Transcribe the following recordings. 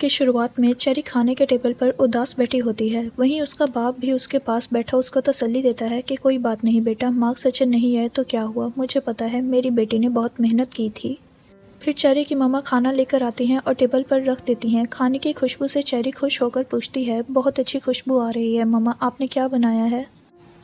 की शुरुआत में चेरी खाने के टेबल पर उदास बैठी होती है। वहीं उसका बाप भी उसके पास बैठा उसको तसल्ली देता है कि कोई बात नहीं बेटा, मार्क्स अच्छे नहीं आए तो क्या हुआ, मुझे पता है मेरी बेटी ने बहुत मेहनत की थी। फिर चेरी की मम्मा खाना लेकर आती हैं और टेबल पर रख देती हैं। खाने की खुशबू से चेरी खुश होकर पूछती है, बहुत अच्छी खुशबू आ रही है मम्मा, आपने क्या बनाया है?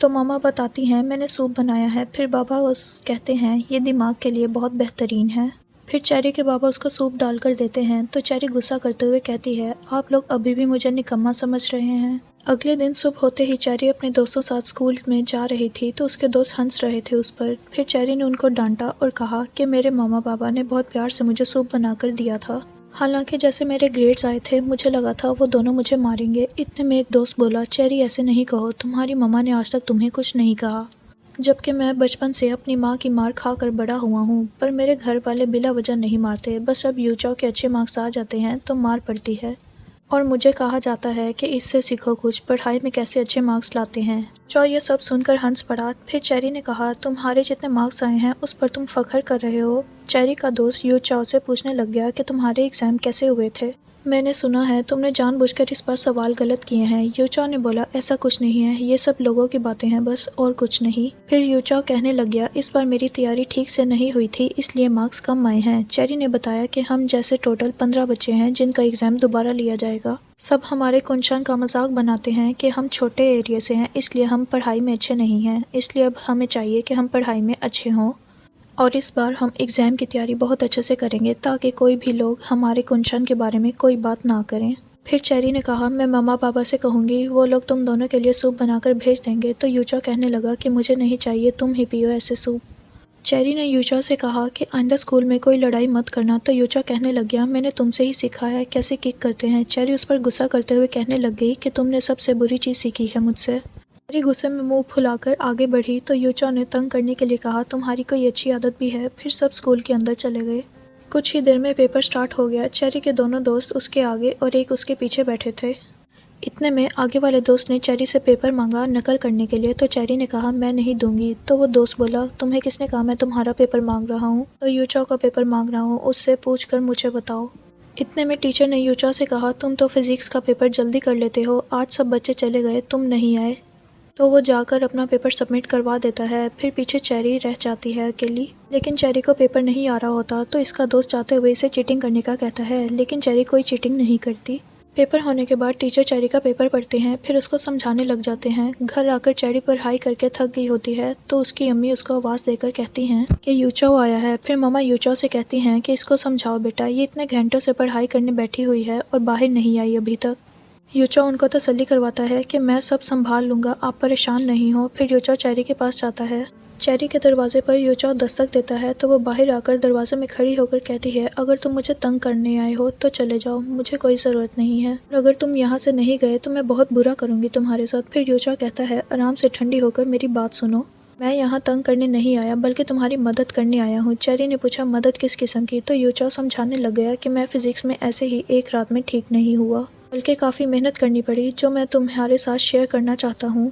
तो मम्मा बताती हैं, मैंने सूप बनाया है। फिर बाबा उस कहते हैं, ये दिमाग के लिए बहुत बेहतरीन है। फिर चेरी के बाबा उसको सूप डालकर देते हैं तो चेरी गुस्सा करते हुए कहती है, आप लोग अभी भी मुझे निकम्मा समझ रहे हैं। अगले दिन सुबह होते ही चेरी अपने दोस्तों साथ स्कूल में जा रही थी तो उसके दोस्त हंस रहे थे उस पर। फिर चेरी ने उनको डांटा और कहा कि मेरे मामा बाबा ने बहुत प्यार से मुझे सूप बनाकर दिया था। हालांकि जैसे मेरे ग्रेड्स आए थे मुझे लगा था वो दोनों मुझे मारेंगे। इतने में एक दोस्त बोला, चेरी ऐसे नहीं कहो, तुम्हारी मम्मा ने आज तक तुम्हें कुछ नहीं कहा। जबकि मैं बचपन से अपनी माँ की मार खाकर बड़ा हुआ हूँ, पर मेरे घर वाले बिला वजह नहीं मारते। बस अब यूचाओ के अच्छे मार्क्स आ जाते हैं तो मार पड़ती है और मुझे कहा जाता है कि इससे सीखो कुछ, पढ़ाई में कैसे अच्छे मार्क्स लाते हैं। चौ ये सब सुनकर हंस पड़ा। फिर चेरी ने कहा, तुम्हारे जितने मार्क्स आए हैं उस पर तुम फख्र कर रहे हो। चेरी का दोस्त यू चाओ से पूछने लग गया कि तुम्हारे एग्ज़ाम कैसे हुए थे। मैंने सुना है तुमने जानबूझकर इस पर सवाल गलत किए हैं। यूचाओ ने बोला, ऐसा कुछ नहीं है, ये सब लोगों की बातें हैं बस, और कुछ नहीं। फिर यूचाओ कहने लग गया, इस बार मेरी तैयारी ठीक से नहीं हुई थी इसलिए मार्क्स कम आए हैं। चेरी ने बताया कि हम जैसे टोटल 15 बच्चे हैं जिनका एग्ज़ाम दोबारा लिया जाएगा। सब हमारे कुंशान का मजाक बनाते हैं कि हम छोटे एरिया से हैं इसलिए हम पढ़ाई में अच्छे नहीं हैं, इसलिए अब हमें चाहिए कि हम पढ़ाई में अच्छे हों और इस बार हम एग्ज़ाम की तैयारी बहुत अच्छे से करेंगे ताकि कोई भी लोग हमारे कुंशान के बारे में कोई बात ना करें। फिर चेरी ने कहा, मैं मम्मा पापा से कहूँगी, वो लोग तुम दोनों के लिए सूप बनाकर भेज देंगे। तो यूचाओ कहने लगा कि मुझे नहीं चाहिए, तुम ही पियो ऐसे सूप। चेरी ने यूचाओ से कहा कि आइंदा स्कूल में कोई लड़ाई मत करना। तो यूचाओ कहने लग गया, मैंने तुमसे ही सीखा है कैसे किक करते हैं। चेरी उस पर गुस्सा करते हुए कहने लग गई कि तुमने सबसे बुरी चीज़ सीखी है मुझसे। चेरी गुस्से में मुंह फुलाकर आगे बढ़ी तो यूचाओ ने तंग करने के लिए कहा, तुम्हारी कोई अच्छी आदत भी है। फिर सब स्कूल के अंदर चले गए। कुछ ही देर में पेपर स्टार्ट हो गया। चेरी के दोनों दोस्त उसके आगे और एक उसके पीछे बैठे थे। इतने में आगे वाले दोस्त ने चेरी से पेपर मांगा नकल करने के लिए। तो चेरी ने कहा, मैं नहीं दूंगी। तो वो दोस्त बोला, तुम्हें किसने कहा मैं तुम्हारा पेपर मांग रहा हूँ? तो यूचाओ का पेपर मांग रहा हूँ, उससे पूछ कर मुझे बताओ। इतने में टीचर ने यूचाओ से कहा, तुम तो फिजिक्स का पेपर जल्दी कर लेते हो, आज सब बच्चे चले गए, तुम नहीं आए। तो वो जाकर अपना पेपर सबमिट करवा देता है। फिर पीछे चेरी रह जाती है अकेली। लेकिन चेरी को पेपर नहीं आ रहा होता तो इसका दोस्त चाहते हुए इसे चीटिंग करने का कहता है, लेकिन चेरी कोई चीटिंग नहीं करती। पेपर होने के बाद टीचर चेरी का पेपर पढ़ते हैं, फिर उसको समझाने लग जाते हैं। घर आकर चेरी पढ़ाई करके थक गई होती है तो उसकी अम्मी उसको आवाज़ देकर कहती हैं कि यूचाओ आया है। फिर मम्मा यूचाओ से कहती हैं कि इसको समझाओ बेटा, ये इतने घंटों से पढ़ाई करने बैठी हुई है और बाहर नहीं आई अभी तक। यूचाओ उनको तसल्ली करवाता है कि मैं सब संभाल लूँगा, आप परेशान नहीं हो। फिर यूचाओ चेरी के पास जाता है। चेरी के दरवाजे पर यूचाओ दस्तक देता है तो वो बाहर आकर दरवाजे में खड़ी होकर कहती है, अगर तुम मुझे तंग करने आए हो तो चले जाओ, मुझे कोई ज़रूरत नहीं है, और अगर तुम यहाँ से नहीं गए तो मैं बहुत बुरा करूँगी तुम्हारे साथ। फिर यूचाओ कहता है, आराम से ठंडी होकर मेरी बात सुनो, मैं यहाँ तंग करने नहीं आया बल्कि तुम्हारी मदद करने आया हूँ। चेरी ने पूछा, मदद किस किस्म की? तो यूचाओ समझाने लग गया कि मैं फ़िज़िक्स में ऐसे ही एक रात में ठीक नहीं हुआ, बल्कि काफ़ी मेहनत करनी पड़ी जो मैं तुम्हारे साथ शेयर करना चाहता हूँ।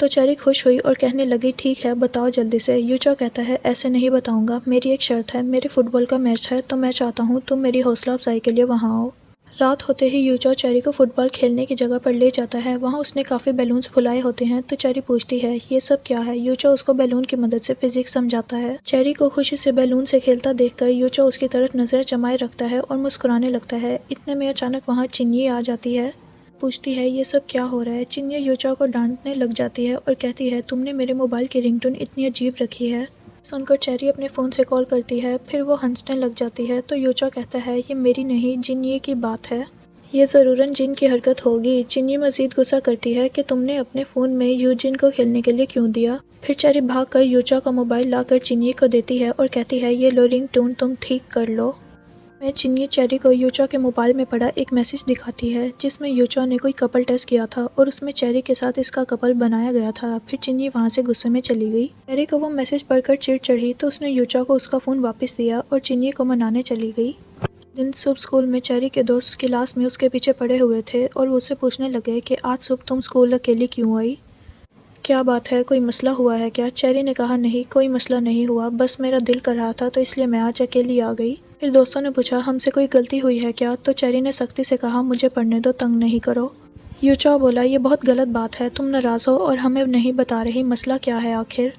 तो चेरी खुश हुई और कहने लगी, ठीक है बताओ जल्दी से। यूचाओ कहता है, ऐसे नहीं बताऊंगा, मेरी एक शर्त है, मेरे फुटबॉल का मैच है तो मैं चाहता हूँ तुम मेरी हौसला अफजाई के लिए वहाँ आओ। रात होते ही यूचाओ चेरी को फुटबॉल खेलने की जगह पर ले जाता है। वहाँ उसने काफ़ी बैलून्स फुलाए होते हैं तो चेरी पूछती है, ये सब क्या है? यूचाओ उसको बैलून की मदद से फिजिक्स समझाता है। चेरी को खुशी से बैलून से खेलता देखकर यूचाओ उसकी तरफ नज़र जमाए रखता है और मुस्कुराने लगता है। इतने में अचानक वहाँ चिन्नी आ जाती है। पूछती है, ये सब क्या हो रहा है? चिन्नी यूचाओ को डांटने लग जाती है और कहती है, तुमने मेरे मोबाइल की रिंगटोन इतनी अजीब रखी है। सुनकर चेरी अपने फ़ोन से कॉल करती है। फिर वो हंसने लग जाती है तो यूचाओ कहता है, ये मेरी नहीं जिन्नी की बात है, ये ज़रूरन जिन की हरकत होगी। चिन्नी मज़ीद गुस्सा करती है कि तुमने अपने फ़ोन में यूजिन को खेलने के लिए क्यों दिया। फिर चेरी भागकर यूचाओ का मोबाइल लाकर चिन्नी को देती है और कहती है, ये लो रिंगटोन तुम ठीक कर लो। मैं चिन्नी चेरी को यूचाओ के मोबाइल में पड़ा एक मैसेज दिखाती है जिसमें यूचाओ ने कोई कपल टेस्ट किया था और उसमें चेरी के साथ इसका कपल बनाया गया था। फिर चिन्नी वहाँ से गुस्से में चली गई। चेरी को वो मैसेज पढ़कर चिढ़ चढ़ी तो उसने यूचाओ को उसका फ़ोन वापस दिया और चिन्नी को मनाने चली गई। दिन सुबह स्कूल में चेरी के दोस्त क्लास में उसके पीछे पड़े हुए थे और वो उससे पूछने लगे कि आज सुबह तुम स्कूल अकेली क्यों आई, क्या बात है, कोई मसला हुआ है क्या? चेरी ने कहा, नहीं कोई मसला नहीं हुआ, बस मेरा दिल कर रहा था तो इसलिए मैं आज अकेली आ गई। फिर दोस्तों ने पूछा, हमसे कोई गलती हुई है क्या? तो चेरी ने सख्ती से कहा, मुझे पढ़ने दो, तंग नहीं करो। यूचाओ बोला, ये बहुत गलत बात है, तुम नाराज़ हो और हमें नहीं बता रही, मसला क्या है आखिर?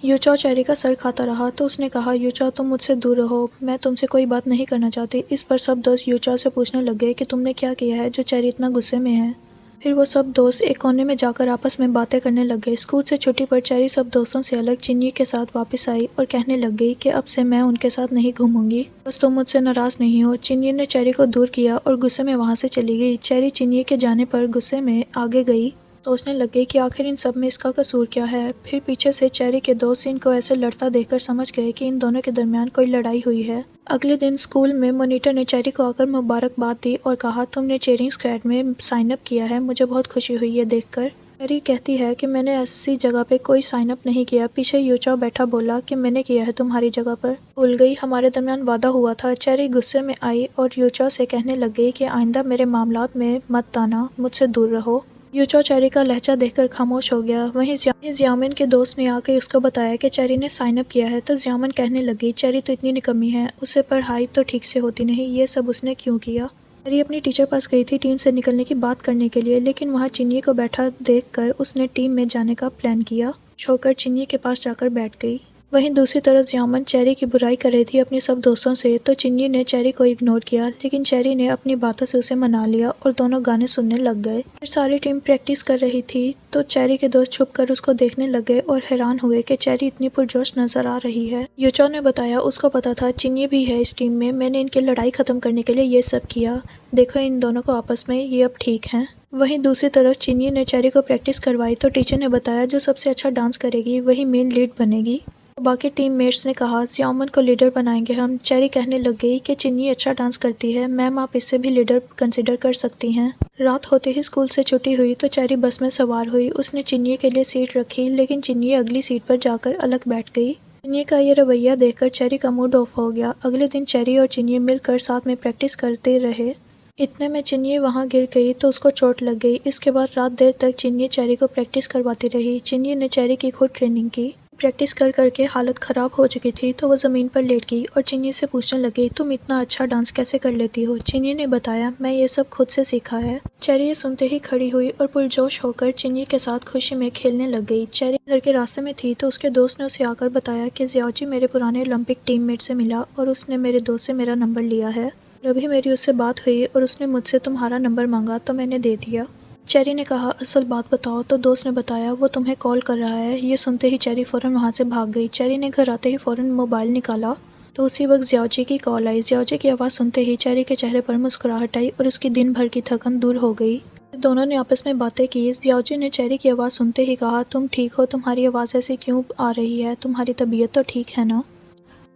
यूचाओ चेरी का सर खाता रहा तो उसने कहा, यूचाओ तुम मुझसे दूर रहो, मैं तुमसे कोई बात नहीं करना चाहती। इस पर सब दोस्त यूचाओ से पूछने लग गए कि तुमने क्या किया है जो चेरी इतना गुस्से में है। फिर वो सब दोस्त एक कोने में जाकर आपस में बातें करने लग गए। स्कूल से छुट्टी पर चेरी सब दोस्तों से अलग चिन्नी के साथ वापस आई और कहने लग गई कि अब से मैं उनके साथ नहीं घूमूंगी, बस तुम मुझसे नाराज़ नहीं हो। चिन्नी ने चेरी को दूर किया और गुस्से में वहाँ से चली गई। चेरी चिन्नी के जाने पर गुस्से में आगे गई, सोचने लग गई कि आखिर इन सब में इसका कसूर क्या है। फिर पीछे से चेरी के दोस्त इनको ऐसे लड़ता देखकर समझ गए कि इन दोनों के दरमियान कोई लड़ाई हुई है। अगले दिन स्कूल में मॉनिटर ने चेरी को आकर मुबारकबाद दी और कहा, तुमने चेयरिंग स्क्वाड में साइन अप किया है, मुझे बहुत खुशी हुई है देखकर। चेरी कहती है कि मैंने ऐसी जगह पे कोई साइन अप नहीं किया। पीछे यूचाओ बैठा बोला कि मैंने किया है तुम्हारी जगह पर, भूल गई हमारे दरमियान वादा हुआ था। चेरी गुस्से में आई और यूचाओ से कहने लग गई कि आइंदा मेरे मामलात में मत आना, मुझसे दूर रहो। यूचाओ चेरी का लहजा देखकर खामोश हो गया। वहीं ज़ियामिन के दोस्त ने आकर उसको बताया कि चेरी ने साइन अप किया है तो ज़ियामिन कहने लगी, चेरी तो इतनी निकम्मी है, उसे पढ़ाई तो ठीक से होती नहीं, ये सब उसने क्यों किया? चेरी अपनी टीचर पास गई थी टीम से निकलने की बात करने के लिए, लेकिन वहाँ चिन्नी को बैठा देखकर उसने टीम में जाने का प्लान किया। छोकर चिन्नी के पास जाकर बैठ गई। वहीं दूसरी तरफ ज़ियामिन चेरी की बुराई कर रही थी अपने सब दोस्तों से, तो चिन्नी ने चेरी को इग्नोर किया, लेकिन चेरी ने अपनी बातों से उसे मना लिया और दोनों गाने सुनने लग गए। फिर सारी टीम प्रैक्टिस कर रही थी तो चेरी के दोस्त छुप कर उसको देखने लग गए और हैरान हुए कि चेरी इतनी पुरजोश नजर आ रही है। यूचाओ ने बताया, उसको पता था चिन्नी भी है इस टीम में, मैंने इनकी लड़ाई खत्म करने के लिए ये सब किया, देखो इन दोनों को आपस में, ये अब ठीक हैं। वहीं दूसरी तरफ चिन्नी ने चेरी को प्रैक्टिस करवाई तो टीचर ने बताया, जो सबसे अच्छा डांस करेगी वही मेन लीड बनेगी। बाकी टीममेट्स ने कहा, ज़ियामिन को लीडर बनाएंगे हम। चेरी कहने लग गई कि चिन्नी अच्छा डांस करती है, मैम आप इससे भी लीडर कंसिडर कर सकती हैं। रात होते ही स्कूल से छुट्टी हुई तो चेरी बस में सवार हुई। उसने चिन्नी के लिए सीट रखी, लेकिन चिन्नी अगली सीट पर जाकर अलग बैठ गई। चिन्नी का ये रवैया देखकर चेरी का मूड ऑफ हो गया। अगले दिन चेरी और चिन्नी मिलकर साथ में प्रैक्टिस करते रहे। इतने में चिन्नी वहाँ गिर गई तो उसको चोट लग गई। इसके बाद रात देर तक चिन्नी चेरी को प्रैक्टिस करवाती रही। चिन्नी ने चेरी की खुद ट्रेनिंग की। प्रैक्टिस कर करके हालत ख़राब हो चुकी थी तो वो ज़मीन पर लेट गई और चिन्नी से पूछने लगी, तुम इतना अच्छा डांस कैसे कर लेती हो? चिन्नी ने बताया, मैं ये सब खुद से सीखा है। चेरी ये सुनते ही खड़ी हुई और पुरजोश होकर चिन्नी के साथ खुशी में खेलने लग गई। चेरी घर के रास्ते में थी तो उसके दोस्त ने उसे आकर बताया कि ज़ियाओजी मेरे पुराने ओलंपिक टीममेट से मिला और उसने मेरे दोस्त से मेरा नंबर लिया है। अभी मेरी उससे बात हुई और उसने मुझसे तुम्हारा नंबर मांगा तो मैंने दे दिया। चेरी ने कहा, असल बात बताओ। तो दोस्त ने बताया, वो तुम्हें कॉल कर रहा है। ये सुनते ही चेरी फ़ौरन वहाँ से भाग गई। चेरी ने घर आते ही फ़ौरन मोबाइल निकाला तो उसी वक्त ज़ियाओजी की कॉल आई। ज़ियाओजी की आवाज़ सुनते ही चेरी के चेहरे पर मुस्कुराहट आई और उसकी दिन भर की थकन दूर हो गई। दोनों ने आपस में बातें की। ज़ियाओजी ने चेरी की आवाज़ सुनते ही कहा, तुम ठीक हो? तुम्हारी आवाज़ ऐसी क्यों आ रही है? तुम्हारी तबीयत तो ठीक है ना?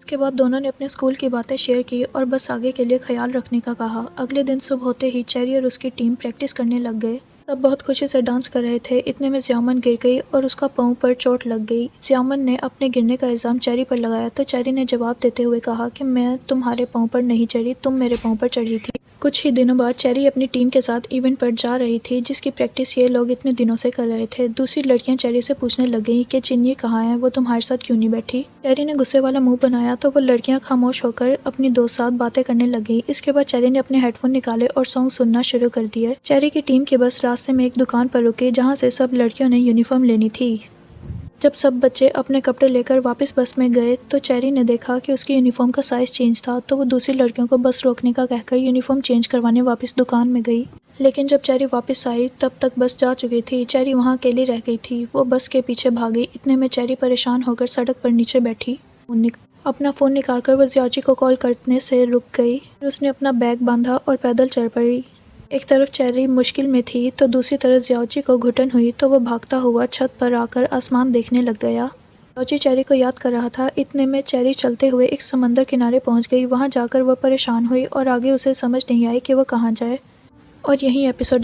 इसके बाद दोनों ने अपने स्कूल की बातें शेयर की और बस आगे के लिए ख्याल रखने का कहा। अगले दिन सुबह होते ही चेरी और उसकी टीम प्रैक्टिस करने लग गए। सब बहुत खुशी से डांस कर रहे थे। इतने में ज़ियामिन गिर गई और उसका पाँव पर चोट लग गई। ज़ियामिन ने अपने गिरने का इल्ज़ाम चेरी पर लगाया तो चेरी ने जवाब देते हुए कहा कि मैं तुम्हारे पाँव पर नहीं चढ़ी, तुम मेरे पाँव पर चढ़ी थी। कुछ ही दिनों बाद चेरी अपनी टीम के साथ इवेंट पर जा रही थी जिसकी प्रैक्टिस ये लोग इतने दिनों से कर रहे थे। दूसरी लड़कियां चेरी से पूछने लग गईं कि चिन्नी कहाँ है, वो तुम्हारे साथ क्यों नहीं बैठी? चेरी ने गुस्से वाला मुंह बनाया तो वो लड़कियां खामोश होकर अपनी दोस्त साथ बातें करने लग गईं। इसके बाद चेरी ने अपने हेडफोन निकाले और सॉन्ग सुनना शुरू कर दिया। चेरी की टीम की बस रास्ते में एक दुकान पर रुकी जहाँ से सब लड़कियों ने यूनिफॉर्म लेनी थी। जब सब बच्चे अपने कपड़े लेकर वापस बस में गए तो चेरी ने देखा कि उसकी यूनिफॉर्म का साइज़ चेंज था तो वो दूसरी लड़कियों को बस रोकने का कहकर यूनिफॉर्म चेंज करवाने वापस दुकान में गई। लेकिन जब चेरी वापस आई तब तक बस जा चुकी थी। चेरी वहाँ अकेली रह गई थी। वो बस के पीछे भागी। इतने में चेरी परेशान होकर सड़क पर नीचे बैठी। अपना फ़ोन निकालकर वो ज़ियाओजी को कॉल करने से रुक गई। फिर उसने अपना बैग बांधा और पैदल चल पड़ी। एक तरफ चेरी मुश्किल में थी तो दूसरी तरफ ज़ियाओजी को घुटन हुई तो वो भागता हुआ छत पर आकर आसमान देखने लग गया। ज़ियाओजी चेरी को याद कर रहा था। इतने में चेरी चलते हुए एक समंदर किनारे पहुंच गई। वहां जाकर वह परेशान हुई और आगे उसे समझ नहीं आई कि वह कहाँ जाए। और यही एपिसोड